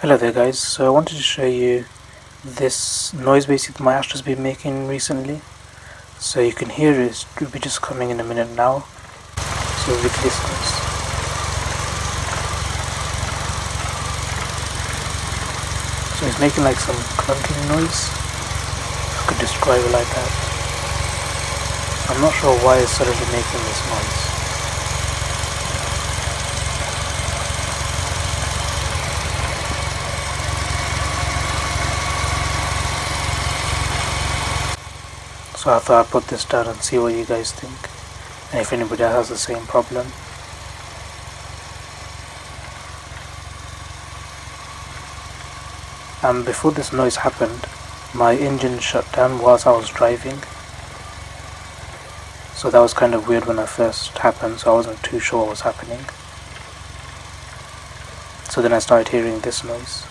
Hello there guys, so I wanted to show you this noise basically my Astra's been making recently. So you can hear it will be just coming in a minute now. So with this noise. So it's making like some clunking noise. I could describe it like that. I'm not sure why it's suddenly making this noise. So I thought I'd put this down and see what you guys think, and if anybody else has the same problem. Before this noise happened, my engine shut down whilst I was driving. So that was kind of weird when it first happened, so I wasn't too sure what was happening. So then I started hearing this noise.